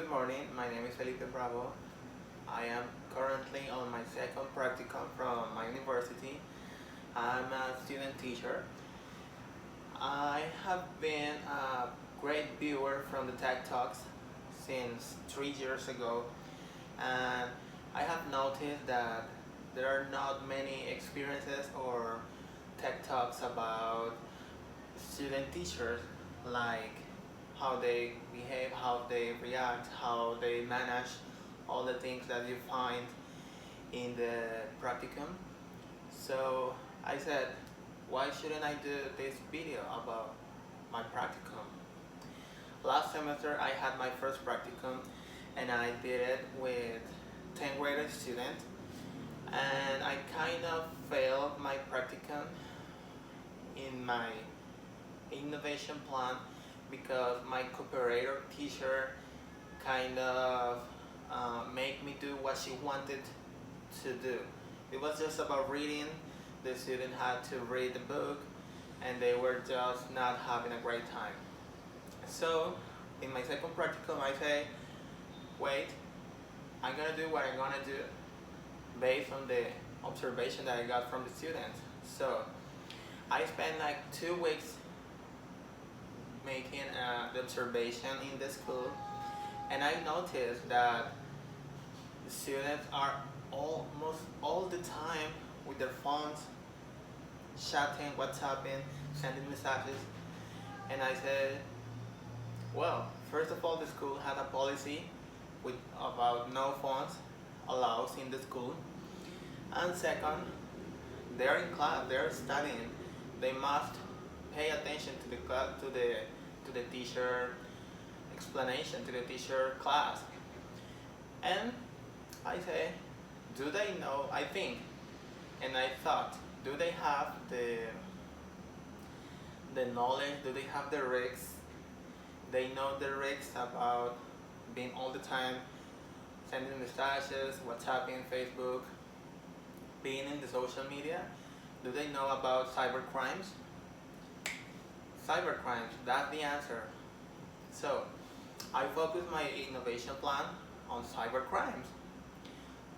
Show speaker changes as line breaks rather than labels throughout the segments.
Good morning, my name is FelipeBravo. I am currently on my second practicum from my university. I'm a student teacher. I have been a great viewer from the Tech Talks since 3 years ago, and I have noticed that there are not many experiences or Tech Talks about student teachers, like how they behave, how they react, how they manage all the things that you find in the practicum. So I said, why shouldn't I do this video about my practicum? Last semester I had my first practicum and I did it with 10th grade students, and I kind of failed my practicum in my innovation plan because my cooperator teacher kind of made me do what she wanted to do. It was just about reading. The student had to read the book and they were just not having a great time. So in my second practicum I say, wait, I'm gonna do what I'm gonna do based on the observation that I got from the students. So I spent like 2 weeks making the observation in the school, and I noticed that the students are almost all the time with their phones, chatting, WhatsApping, sending messages. And I said, well, first of all, the school had a policy with about no phones allowed in the school, and second, they're in class, they're studying, they must pay attention to the teacher explanation, to the teacher class. And I say, do they know? I think, and I thought, do they have the knowledge? Do they have the risks? They know the risks about being all the time sending messages, WhatsApping, Facebook, being in the social media. Do they know about cyber crimes? Cyber crimes, that's the answer. So I focus my innovation plan on cyber crimes.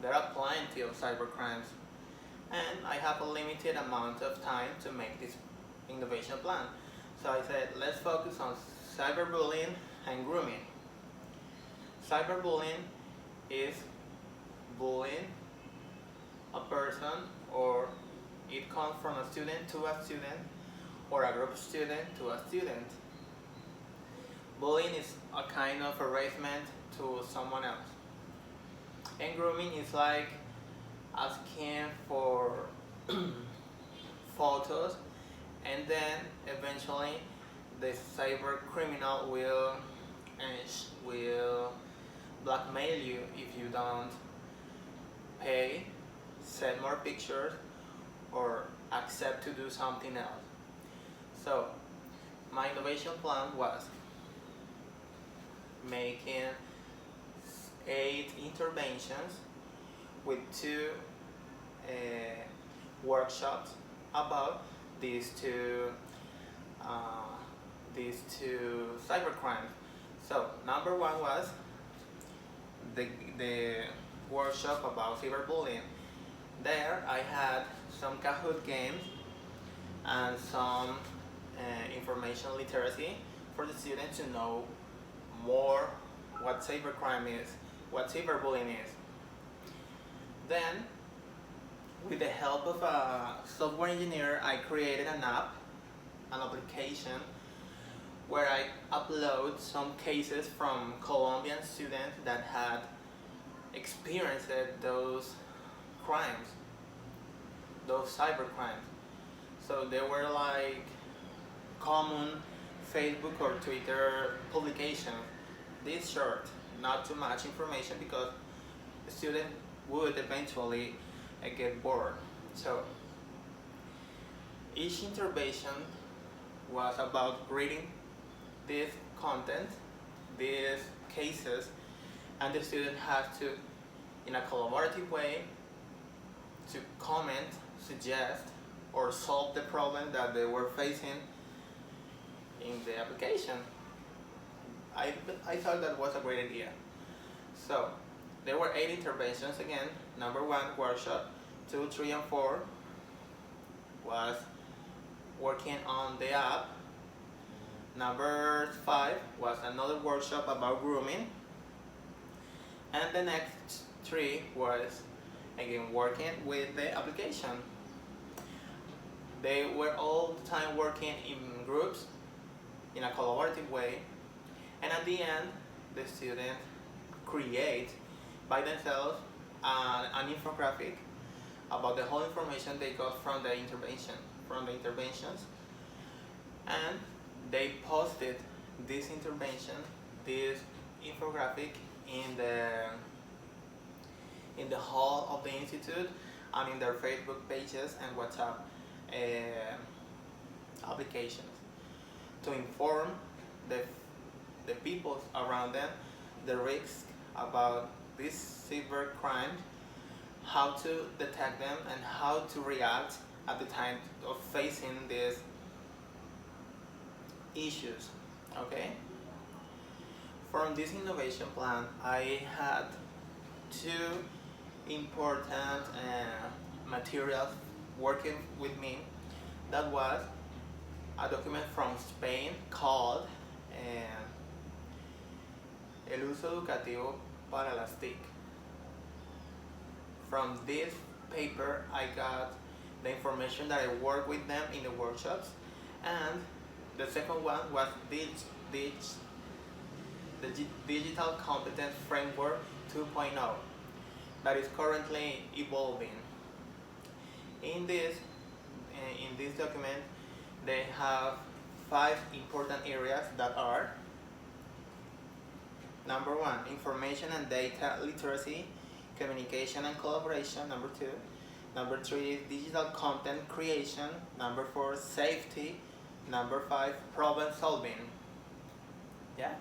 There are plenty of cyber crimes, and I have a limited amount of time to make this innovation plan. So I said, let's focus on cyberbullying and grooming. Cyberbullying is bullying a person, or it comes from a student to a student, or a group of student to a student. Bullying is a kind of harassment to someone else. And grooming is like asking for photos, and then eventually the cyber criminal will blackmail you if you don't pay, send more pictures, or accept to do something else. So my innovation plan was making 8 interventions with 2 workshops about these two cyber crimes. So number 1 was the workshop about cyberbullying. There I had some Kahoot games and some information literacy for the students to know more what cybercrime is, what cyberbullying is. Then, with the help of a software engineer, I created an application, where I upload some cases from Colombian students that had experienced those crimes, those cyber crimes. So they were like common Facebook or Twitter publications. This short, not too much information, because the student would eventually get bored. So each intervention was about reading this content, these cases, and the student had to, in a collaborative way, to comment, suggest, or solve the problem that they were facing in the application. I thought that was a great idea. So there were 8 interventions again. Number 1, workshop. 2, 3, and 4 was working on the app. Number 5 was another workshop about grooming. And the next 3 was again working with the application. They were all the time working in groups in a collaborative way, and at the end the students create by themselves an infographic about the whole information they got from the interventions, and they posted this intervention, this infographic in the hall of the institute and in their Facebook pages and WhatsApp applications to inform the people around them the risks about these cyber crimes, how to detect them, and how to react at the time of facing these issues. Okay? From this innovation plan, I had 2 important materials working with me. That was a document from Spain called El uso educativo para las TIC. From this paper, I got the information that I worked with them in the workshops, and the second one was the Digital Competence Framework 2.0 that is currently evolving. In this document, they have 5 important areas that are: number 1, information and data literacy, communication and collaboration. Number 2, number 3, digital content creation. Number 4, safety. Number 5, problem solving. Yeah.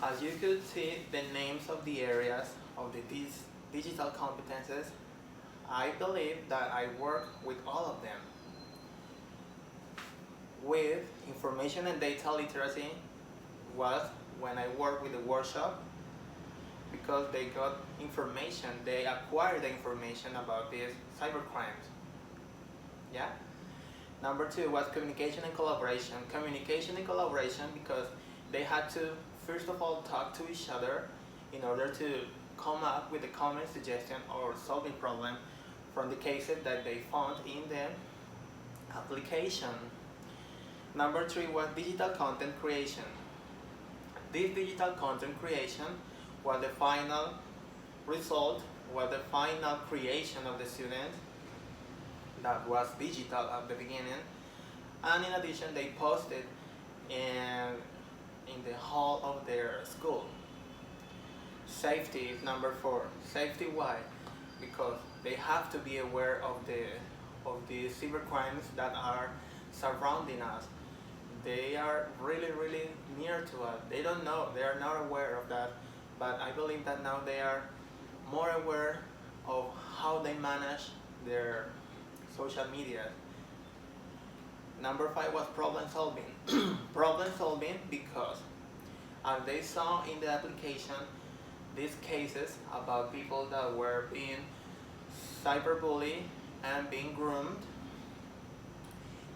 As you could see, the names of the areas of these digital competences, I believe that I work with all of them. With information and data literacy was when I worked with the workshop, because they got information, they acquired the information about these cyber crimes. Yeah. Number 2 was communication and collaboration. Communication and collaboration because they had to first of all talk to each other in order to come up with a common suggestion or solving problem from the cases that they found in the application. Number 3 was digital content creation. This digital content creation was the final result, was the final creation of the student that was digital at the beginning, and in addition they posted in the hall of their school. Safety is number 4. Safety, why? Because they have to be aware of the cyber crimes that are surrounding us. They are really, really near to us. They don't know, they are not aware of that, but I believe that now they are more aware of how they manage their social media. Number 5 was problem solving. Problem solving because as they saw in the application these cases about people that were being cyberbullied and being groomed,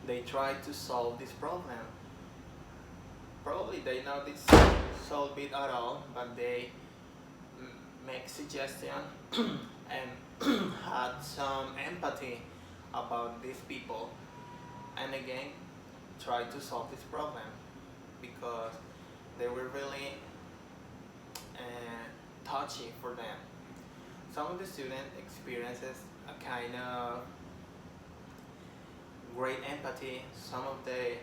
they tried to solve this problem. Probably they not solve it at all, but they make suggestion and had some empathy about these people, and again try to solve this problem because they were really touchy for them. Some of the students experiences a kind of great empathy. Some of they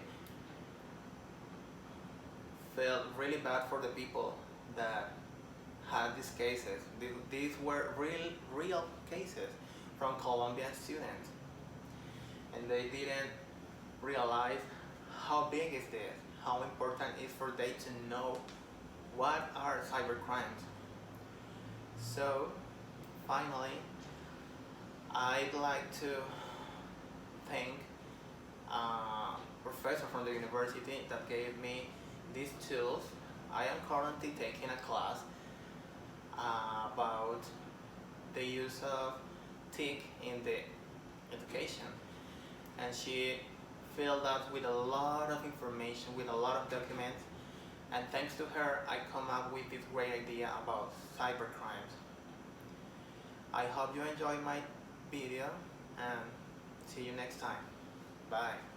felt really bad for the people that had these cases. These were real cases from Colombian students, and they didn't realize how big is this, how important it is for them to know what are cyber crimes. So finally, I'd like to thank a professor from the university that gave me these tools. I am currently taking a class about the use of TIC in the education, and she filled out with a lot of information, with a lot of documents, and thanks to her I come up with this great idea about cybercrimes. I hope you enjoy my video and see you next time. Bye.